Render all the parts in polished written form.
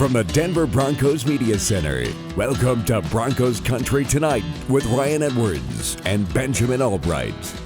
From the Denver Broncos Media Center, welcome to Broncos Country Tonight with Ryan Edwards and Benjamin Allbright.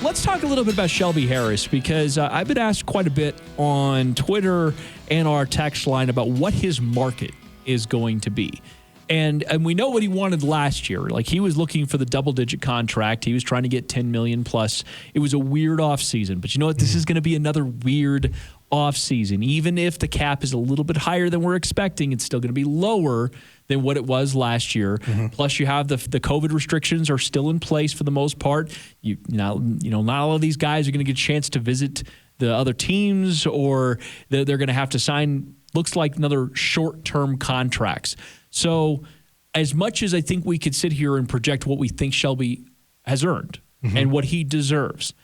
Let's talk a little bit about Shelby Harris because I've been asked quite a bit on Twitter and our text line about what his market is going to be. And we know what he wanted last year. Like, he was looking for the double-digit contract. He was trying to get $10 million plus. It was a weird offseason. But you know what? This is going to be another weird offseason. Even if the cap is a little bit higher than we're expecting, it's still going to be lower than what it was last year. Plus, you have the COVID restrictions are still in place for the most part. Not all of these guys are going to get a chance to visit the other teams, or they're going to have to sign, looks like, another short-term contracts. So as much as I think we could sit here and project what we think Shelby has earned and what he deserves,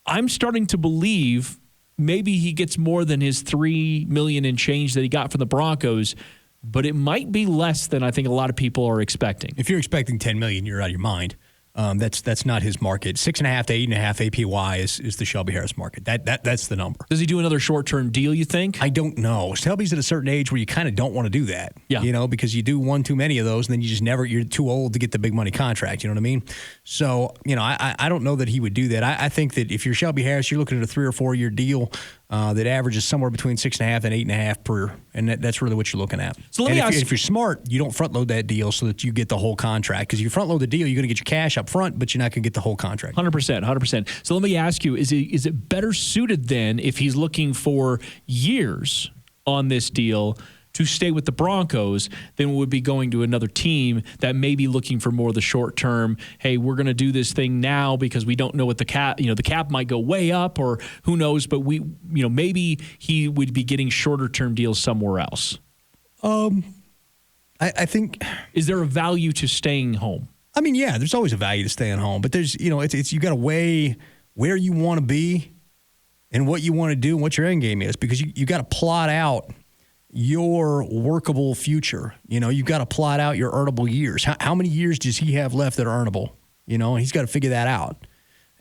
I'm starting to believe maybe he gets more than his $3 million and change that he got from the Broncos, but it might be less than I think a lot of people are expecting. If you're expecting $10 million, you're out of your mind. That's not his market. 6.5 to 8.5 APY is the Shelby Harris market. That's the number. Does he do another short-term deal, you think? I don't know. Shelby's at a certain age where you kind of don't want to do that. Yeah. Because you do one too many of those, and then you're too old to get the big money contract. You know what I mean? So, I don't know that he would do that. I think that if you're Shelby Harris, you're looking at a 3 or 4 year deal that averages somewhere between 6.5 and 8.5 per, and that's really what you're looking at. So let me ask, if you're smart, you don't front load that deal so that you get the whole contract. Because you front load the deal, you're going to get your cash up front, but you're not going to get the whole contract. 100%. So let me ask you: is it better suited then, if he's looking for years on this deal, to stay with the Broncos than would be going to another team that may be looking for more of the short term? Hey, we're going to do this thing now because we don't know what the cap might go way up, or who knows, but maybe he would be getting shorter term deals somewhere else. I think, is there a value to staying home? I mean, yeah, there's always a value to staying home, but there's, it's you got to weigh where you want to be and what you want to do and what your end game is, because you got to plot out your workable future. You've got to plot out your earnable years. How many years does he have left that are earnable? And he's got to figure that out.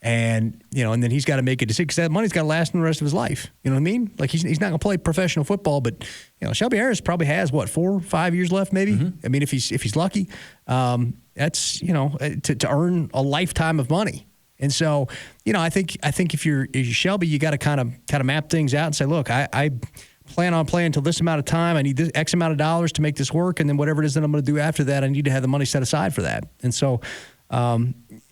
And, and then he's got to make a decision, because that money's got to last in the rest of his life. You know what I mean? Like, he's not going to play professional football, but, Shelby Harris probably has, 4 or 5 years left maybe? I mean, if he's lucky, that's, to earn a lifetime of money. And so, I think if you're Shelby, you got to kind of map things out and say, look, I plan on playing until this amount of time. I need this X amount of dollars to make this work. And then whatever it is that I'm going to do after that, I need to have the money set aside for that. And so,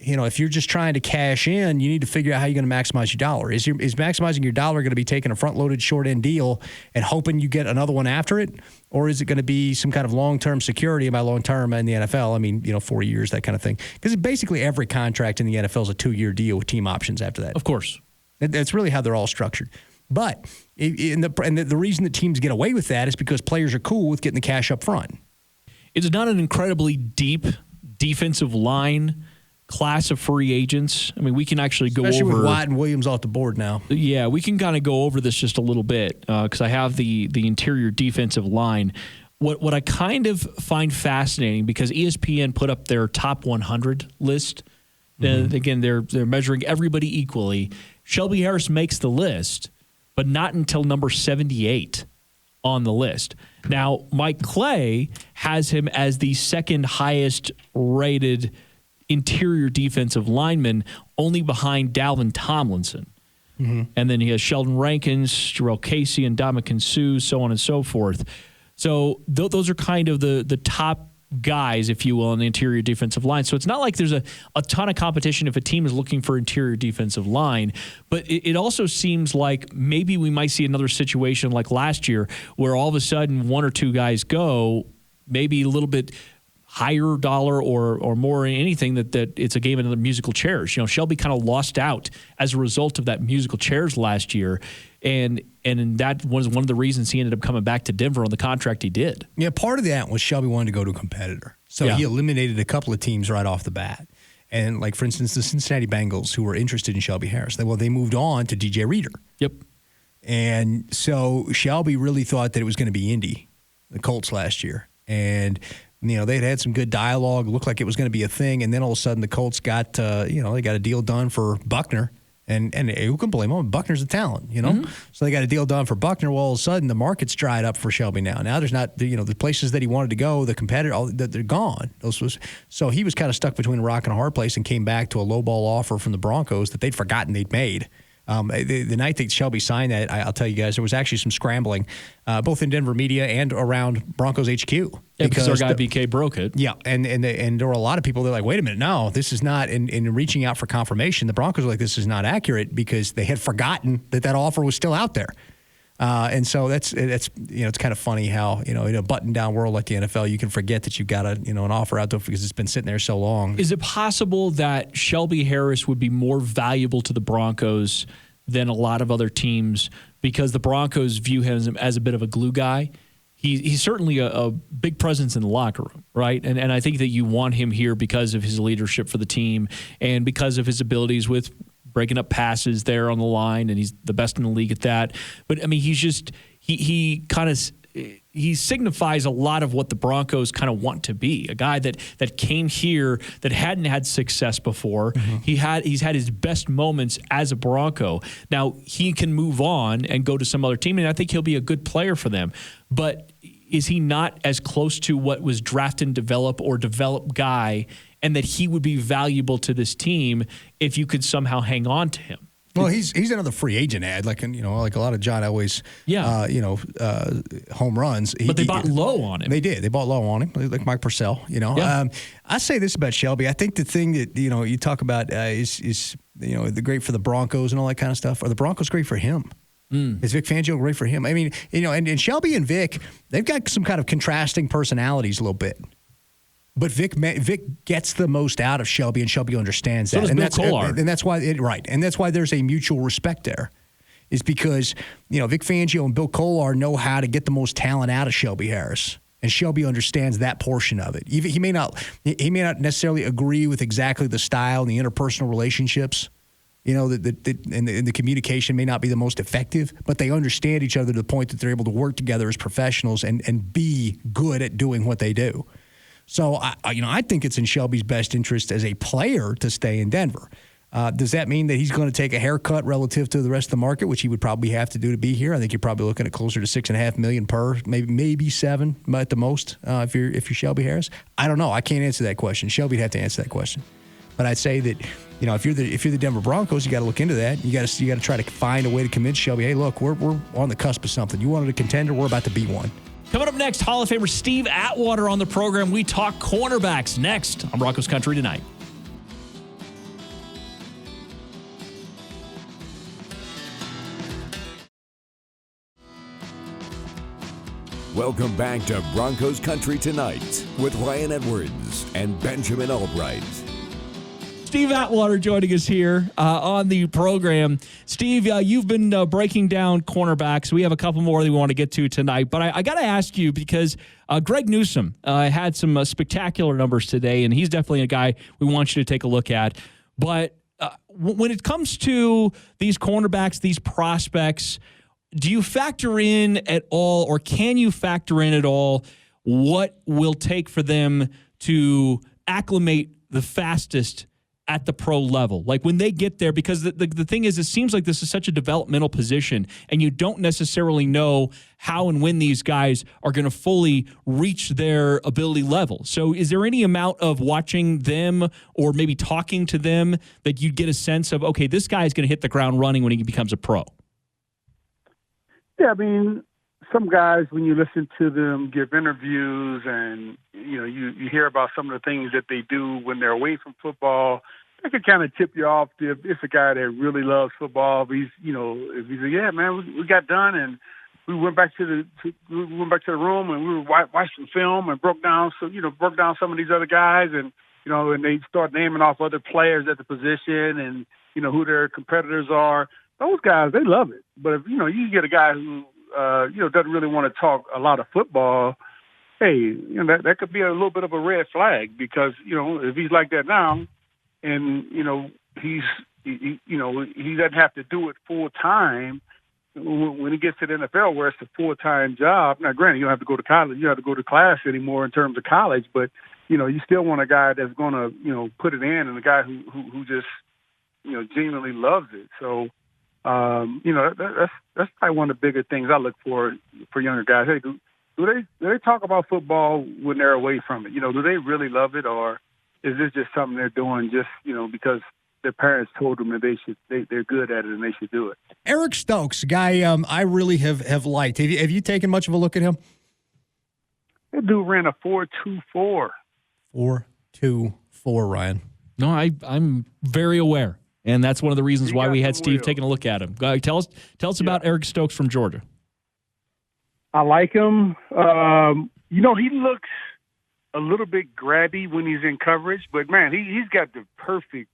if you're just trying to cash in, you need to figure out how you're going to maximize your dollar. Is maximizing your dollar going to be taking a front-loaded short-end deal and hoping you get another one after it? Or is it going to be some kind of long-term security? And by long-term in the NFL, I mean, 4 years, that kind of thing. Because basically every contract in the NFL is a 2-year deal with team options after that. Of course. That's really how they're all structured. But the reason that teams get away with that is because players are cool with getting the cash up front. It's not an incredibly deep defensive line class of free agents. I mean, we can actually go especially over, with Watt and Williams off the board now. Yeah, we can kind of go over this just a little bit because I have the interior defensive line. What I kind of find fascinating, because ESPN put up their top 100 list. Again, they're measuring everybody equally. Shelby Harris makes the list, but not until number 78 on the list. Now, Mike Clay has him as the second highest rated interior defensive lineman, only behind Dalvin Tomlinson. And then he has Sheldon Rankins, Jarrell Casey, and Ndamukong Suh, so on and so forth. So those are kind of the top guys, if you will, on the interior defensive line. So it's not like there's a ton of competition if a team is looking for interior defensive line, but it also seems like maybe we might see another situation like last year where all of a sudden 1 or 2 guys go, maybe a little bit higher dollar or more in anything, that it's a game of the musical chairs. Shelby kind of lost out as a result of that musical chairs last year. And that was one of the reasons he ended up coming back to Denver on the contract he did. Yeah, part of that was Shelby wanted to go to a competitor. So he eliminated a couple of teams right off the bat. And, like, for instance, the Cincinnati Bengals, who were interested in Shelby Harris, they moved on to DJ Reader. Yep. And so Shelby really thought that it was going to be Indy, the Colts, last year. And they'd had some good dialogue, looked like it was going to be a thing, and then all of a sudden the Colts got, they got a deal done for Buckner, And who can blame him? Buckner's a talent, you know? Mm-hmm. So they got a deal done for Buckner. Well, all of a sudden, the market's dried up for Shelby now. Now there's not, the places that he wanted to go, the competitor, they're gone. So he was kind of stuck between a rock and a hard place and came back to a lowball offer from the Broncos that they'd forgotten they'd made. The night that Shelby signed that, I'll tell you guys, there was actually some scrambling, both in Denver media and around Broncos HQ. Yeah, because our guy BK broke it. Yeah, and there were a lot of people that were like, wait a minute, no, this is not, in reaching out for confirmation, the Broncos were like, this is not accurate because they had forgotten that offer was still out there. And so that's it's kind of funny how, in a button-down world like the NFL, you can forget that you've got an offer out there because it's been sitting there so long. Is it possible that Shelby Harris would be more valuable to the Broncos than a lot of other teams because the Broncos view him as a bit of a glue guy? He's certainly a big presence in the locker room, right? And I think that you want him here because of his leadership for the team and because of his abilities with breaking up passes there on the line, and he's the best in the league at that. But, I mean, he's just he signifies a lot of what the Broncos kind of want to be, a guy that came here that hadn't had success before. Mm-hmm. He's had his best moments as a Bronco. Now, he can move on and go to some other team, and I think he'll be a good player for them. But is he not as close to what was draft and develop guy, and that he would be valuable to this team if you could somehow hang on to him? Well, he's another free agent ad, like a lot of John Elway's, home runs. But they bought low on him. They did. They bought low on him, like Mike Purcell. Yeah. I say this about Shelby. I think the thing that you talk about is the great for the Broncos and all that kind of stuff. Are the Broncos great for him? Is Vic Fangio great for him? I mean, and Shelby and Vic, they've got some kind of contrasting personalities a little bit. But Vic gets the most out of Shelby, and Shelby understands that. So does Bill Kollar. And that's why and that's why there's a mutual respect there, is because Vic Fangio and Bill Kollar know how to get the most talent out of Shelby Harris, and Shelby understands that portion of it. Even he may not necessarily agree with exactly the style and the interpersonal relationships. And the communication may not be the most effective, but they understand each other to the point that they're able to work together as professionals and be good at doing what they do. So, I think it's in Shelby's best interest as a player to stay in Denver. Does that mean that he's going to take a haircut relative to the rest of the market, which he would probably have to do to be here? I think you're probably looking at closer to $6.5 million per, maybe $7 at the most, if you're Shelby Harris. I don't know. I can't answer that question. Shelby'd have to answer that question. But I'd say that if you're the Denver Broncos, you got to look into that. You got to try to find a way to convince Shelby, hey, look, we're on the cusp of something. You wanted a contender, we're about to be one. Coming up next, Hall of Famer Steve Atwater on the program. We talk cornerbacks next on Broncos Country Tonight. Welcome back to Broncos Country Tonight with Ryan Edwards and Benjamin Allbright. Steve Atwater joining us here on the program. Steve, you've been breaking down cornerbacks. We have a couple more that we want to get to tonight. But I got to ask you, because Greg Newsome had some spectacular numbers today, and he's definitely a guy we want you to take a look at. But when it comes to these cornerbacks, these prospects, do you factor in at all, or can you factor in at all, what will take for them to acclimate the fastest at the pro level? Like when they get there, because the thing is, it seems like this is such a developmental position, and you don't necessarily know how and when these guys are going to fully reach their ability level. So is there any amount of watching them or maybe talking to them that you'd get a sense of, okay, this guy is going to hit the ground running when he becomes a pro? Yeah, I mean, some guys, when you listen to them give interviews and, you hear about some of the things that they do when they're away from football, that could kind of tip you off if it's a guy that really loves football. If he's like, yeah, man, we got done and we went back to the room and we were watching film and broke down some of these other guys and they start naming off other players at the position and, who their competitors are. Those guys, they love it. But if, you get a guy who, doesn't really want to talk a lot of football, hey, that could be a little bit of a red flag because, if he's like that now and, he doesn't have to do it full time when he gets to the NFL where it's a full-time job. Now, granted, you don't have to go to college. You don't have to go to class anymore in terms of college, but, you still want a guy that's going to, put it in and a guy who just, genuinely loves it. So, that's probably one of the bigger things I look for younger guys. Hey, do they talk about football when they're away from it? Do they really love it, or is this just something they're doing just because their parents told them that they're good at it and they should do it? Eric Stokes, a guy I really have liked. Have you taken much of a look at him? That dude ran a 4.24. 4.24, Ryan. No, I'm very aware, and that's one of the reasons why we had Steve taking a look at him. Tell us about Eric Stokes from Georgia. I like him. He looks a little bit grabby when he's in coverage, but man, he's got the perfect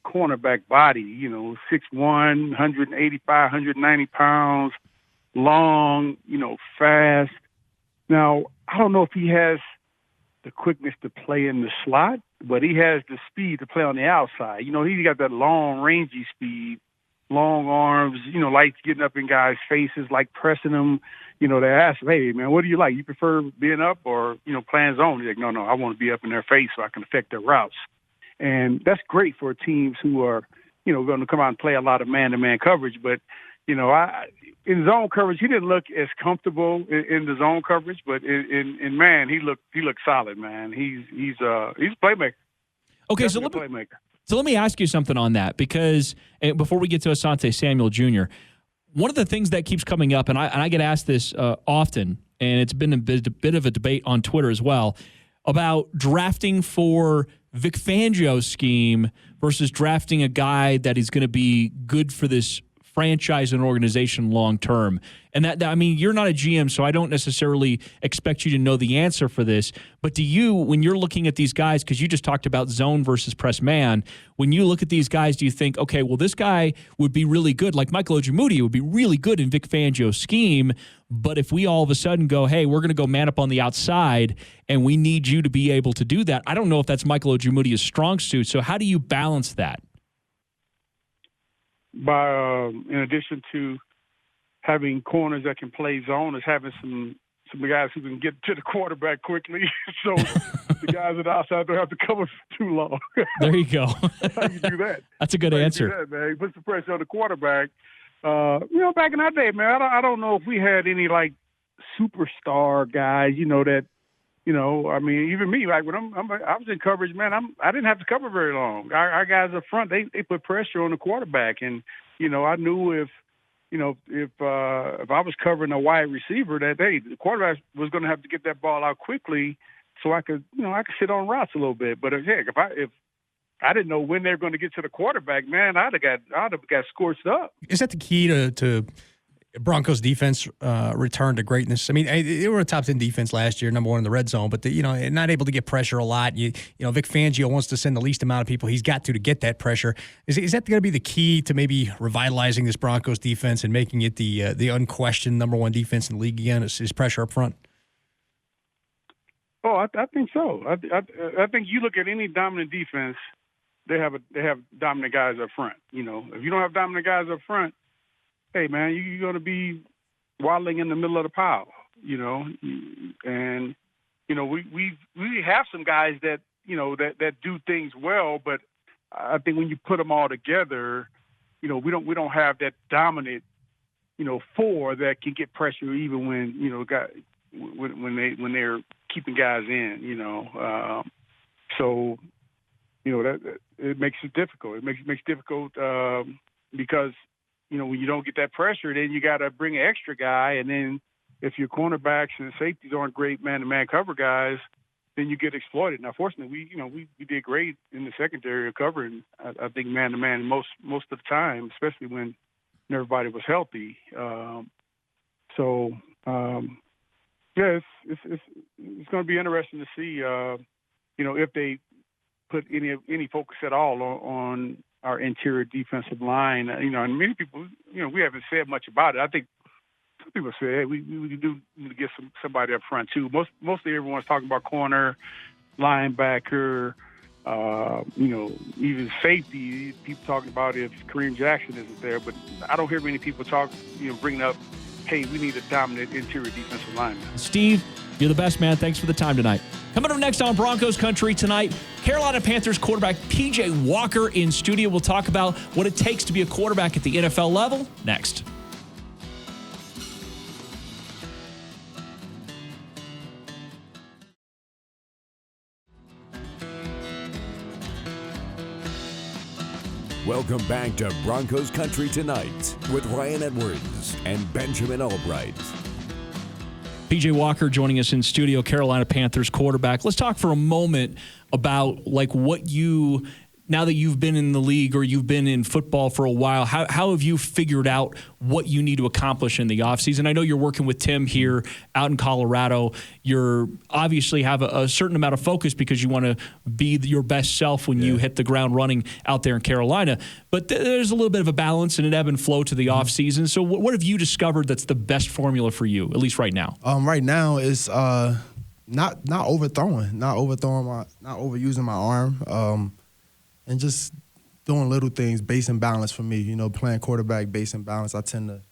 cornerback body. 6'1", 185, 190 pounds, long. Fast. Now, I don't know if he has the quickness to play in the slot, but he has the speed to play on the outside. He's got that long, rangy speed, long arms, like getting up in guys' faces, like pressing them. They ask him, hey, man, what do you like? You prefer being up or, playing zone? He's like, no, I want to be up in their face so I can affect their routes. And that's great for teams who are, going to come out and play a lot of man-to-man coverage. But, in zone coverage, he didn't look as comfortable in the zone coverage, but in man, he looked solid, man. He's a playmaker. Okay, so let me ask you something on that, because before we get to Asante Samuel Jr., one of the things that keeps coming up, and I get asked this often, and it's been a bit of a debate on Twitter as well, about drafting for Vic Fangio's scheme versus drafting a guy that is going to be good for this franchise and organization long term. And that, I mean, you're not a GM, so I don't necessarily expect you to know the answer for this. But do you, when you're looking at these guys, because you just talked about zone versus press man, when you look at these guys, do you think, okay, well, this guy would be really good, like Michael Ojemudia would be really good in Vic Fangio's scheme, but if we all of a sudden go, hey, we're going to go man up on the outside and we need you to be able to do that, I don't know if that's Michael Ojemudia's strong suit. So how do you balance that? By in addition to having corners that can play zone, is having some guys who can get to the quarterback quickly, so the guys on the outside don't have to cover too long. There you go. That's how you do that. That's a good answer. That, man. Put some pressure on the quarterback. Back in our day, man, I don't know if we had any like superstar guys, that. I mean, even me, like when I was in coverage, man, I didn't have to cover very long. Our guys up front, they put pressure on the quarterback, and I knew if I was covering a wide receiver, that the quarterback was going to have to get that ball out quickly, so I could sit on routes a little bit. But heck, if I didn't know when they were going to get to the quarterback, man, I'd have got scorched up. Is that the key to Broncos defense return to greatness? I mean, they were a top 10 defense last year, number one in the red zone, but not able to get pressure a lot. Vic Fangio wants to send the least amount of people he's got to get that pressure. Is that going to be the key to maybe revitalizing this Broncos defense and making it the unquestioned number one defense in the league again? Is pressure up front? Oh, I think so. I think you look at any dominant defense, they have dominant guys up front. If you don't have dominant guys up front, hey, man, you're going to be waddling in the middle of the pile, and, we have some guys that, that do things well, but I think when you put them all together, we don't have that dominant, four that can get pressure even when, when they're keeping guys in, so, that it makes it difficult. It makes it difficult because, when you don't get that pressure, then you got to bring an extra guy. And then if your cornerbacks and safeties aren't great man-to-man cover guys, then you get exploited. Now, fortunately, we did great in the secondary of covering, I think, man-to-man most of the time, especially when everybody was healthy. It's going to be interesting to see, if they put any focus at all on our interior defensive line, and many people, we haven't said much about it. I think some people say, hey, we do need to get somebody up front too. Mostly everyone's talking about corner, linebacker, even safety. People talking about if Kareem Jackson isn't there, but I don't hear many people bringing up, hey, we need a dominant interior defensive lineman. Steve, you're the best, man. Thanks for the time tonight. Coming up next on Broncos Country Tonight, Carolina Panthers quarterback P.J. Walker in studio. We'll talk about what it takes to be a quarterback at the NFL level next. Welcome back to Broncos Country Tonight with Ryan Edwards and Benjamin Allbright. P.J. Walker joining us in studio, Carolina Panthers quarterback. Let's talk for a moment about what you, now that you've been in the league or you've been in football for a while, how have you figured out what you need to accomplish in the offseason? I know you're working with Tim here out in Colorado. You're obviously have a certain amount of focus because you want to be your best self when you hit the ground running out there in Carolina. But there's a little bit of a balance and an ebb and flow to the offseason. So what have you discovered that's the best formula for you, at least right now? Right now is not overthrowing, not overusing my arm. And just doing little things, base and balance for me. Playing quarterback, base and balance. I tend to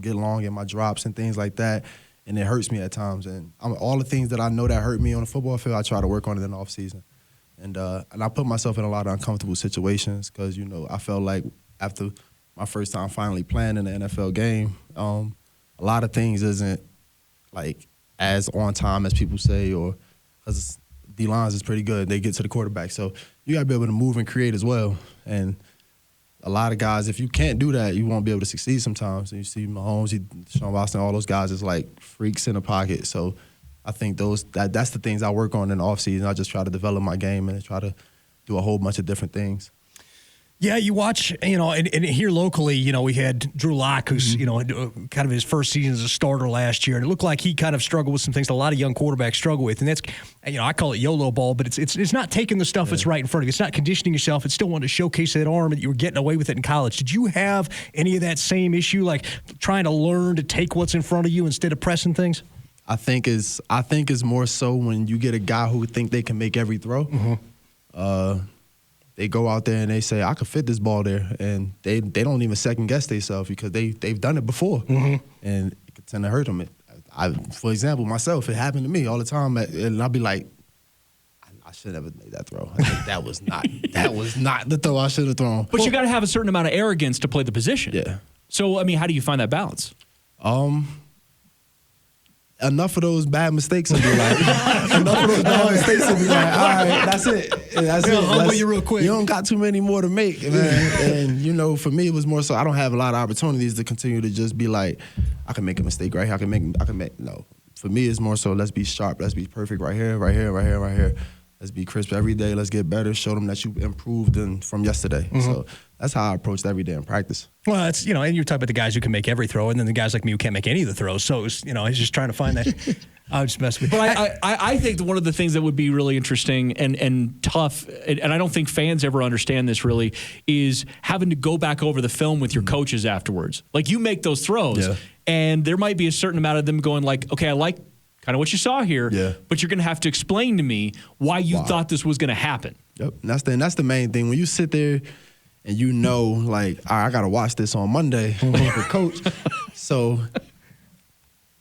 get long in my drops and things like that, and it hurts me at times. And all the things that I know that hurt me on the football field, I try to work on it in the offseason. And I put myself in a lot of uncomfortable situations because, I felt like after my first time finally playing in the NFL game, a lot of things isn't, as on time as people say, or because D-lines is pretty good. They get to the quarterback. So you got to be able to move and create as well. And a lot of guys, if you can't do that, you won't be able to succeed sometimes. And you see Mahomes, Sean Watson, all those guys is like freaks in the pocket. So I think that's the things I work on in the offseason. I just try to develop my game and try to do a whole bunch of different things. Yeah, you watch, and here locally, we had Drew Lock, who's, kind of his first season as a starter last year. And it looked like he kind of struggled with some things that a lot of young quarterbacks struggle with. And that's, I call it YOLO ball, but it's not taking the stuff that's right in front of you. It's not conditioning yourself. It's still wanting to showcase that arm that you were getting away with it in college. Did you have any of that same issue, like trying to learn to take what's in front of you instead of pressing things? I think it's more so when you get a guy who think they can make every throw. Mm-hmm. They go out there and they say, I could fit this ball there. And they don't even second-guess themselves because they've done it before. Mm-hmm. And it could tend to hurt them. For example, myself, it happened to me all the time. And I'll be like, I should have made that throw. That was not the throw I should have thrown. But you got to have a certain amount of arrogance to play the position. Yeah. So, how do you find that balance? Enough of those bad mistakes will be like, all right, that's it. That's it. Humble you real quick. You don't got too many more to make, man. And, for me, it was more so I don't have a lot of opportunities to continue to just be like, I can make a mistake right here. No. For me, it's more so let's be sharp. Let's be perfect right here, right here, right here, right here. Let's be crisp every day. Let's get better. Show them that you improved from yesterday. Mm-hmm. So that's how I approached every day in practice. Well, it's, and you're talking about the guys who can make every throw, and then the guys like me who can't make any of the throws. So, he's just trying to find that. I was just messing with you. But I think that one of the things that would be really interesting and tough, and I don't think fans ever understand this really, is having to go back over the film with your coaches afterwards. Like, you make those throws, and there might be a certain amount of them going like, okay, I like kind of what you saw here, but you're going to have to explain to me why you thought this was going to happen. Yep, and that's the main thing. When you sit there and all right, I got to watch this on Monday for coach, so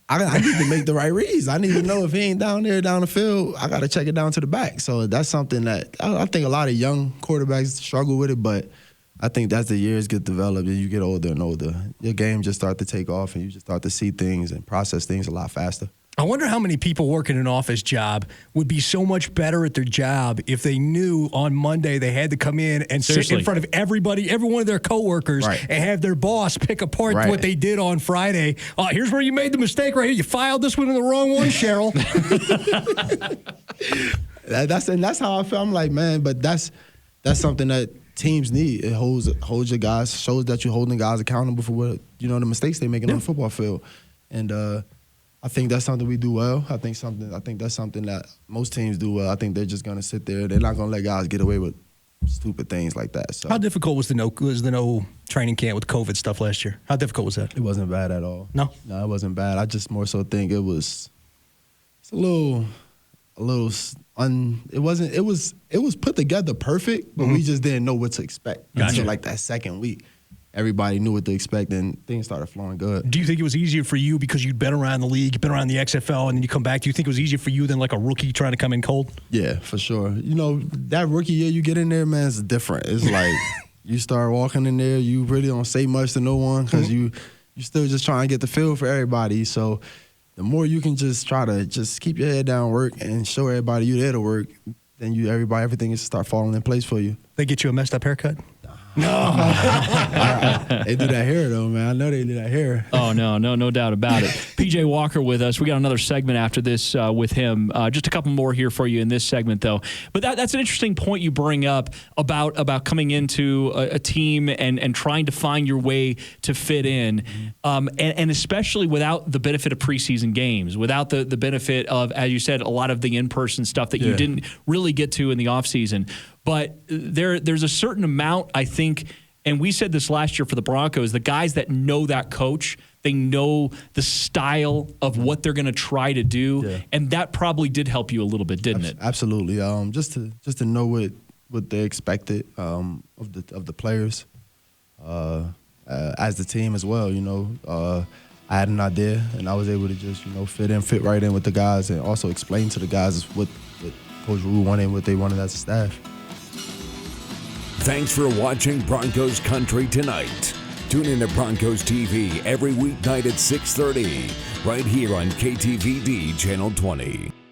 I need to make the right reads. I need to know if he ain't down the field, I got to check it down to the back. So that's something that I think a lot of young quarterbacks struggle with it, but I think as the years get developed and you get older and older, your game just start to take off and you just start to see things and process things a lot faster. I wonder how many people working an office job would be so much better at their job if they knew on Monday they had to come in and sit in front of every one of their coworkers and have their boss pick apart what they did on Friday. Here's where you made the mistake right here. You filed this one in the wrong one, Cheryl. That's how I feel. I'm like, man, but that's something that teams need. It holds your guys, shows that you're holding guys accountable for what the mistakes they're making on the football field. And I think that's something we do well. I think that's something that most teams do well. I think they're just going to sit there. They're not going to let guys get away with stupid things like that. So, how difficult was the no training camp with COVID stuff last year? How difficult was that? It wasn't bad at all. No, it wasn't bad. I just more so think it was a little. It was put together perfect, but we just didn't know what to expect until like that second week. everybody knew what to expect, and things started flowing good. Do you think it was easier for you because you'd been around the league, you've been around the XFL, and then you come back? Do you think it was easier for you than like a rookie trying to come in cold? Yeah, for sure. That rookie year you get in there, man, it's different. It's like you start walking in there, you really don't say much to no one because you still just trying to get the feel for everybody. So the more you can just try to just keep your head down, work, and show everybody you there to work, then everything is start falling in place for you. They get you a messed up haircut? No. They do that hair, though, man. I know they do that hair. Oh, no doubt about it. P.J. Walker with us. We got another segment after this with him. Just a couple more here for you in this segment, though. But that's an interesting point you bring up about coming into a team and trying to find your way to fit in, and especially without the benefit of preseason games, without the benefit of, as you said, a lot of the in-person stuff that you didn't really get to in the offseason. But there's a certain amount, I think, and we said this last year for the Broncos, the guys that know that coach, they know the style of what they're going to try to do, and that probably did help you a little bit, didn't it? Absolutely. Just to know what they expected of the players, as the team as well. I had an idea, and I was able to just fit right in with the guys, and also explain to the guys what Coach Rule wanted, what they wanted as a staff. Thanks for watching Broncos Country Tonight. Tune in to Broncos TV every weeknight at 6:30, right here on KTVD Channel 20.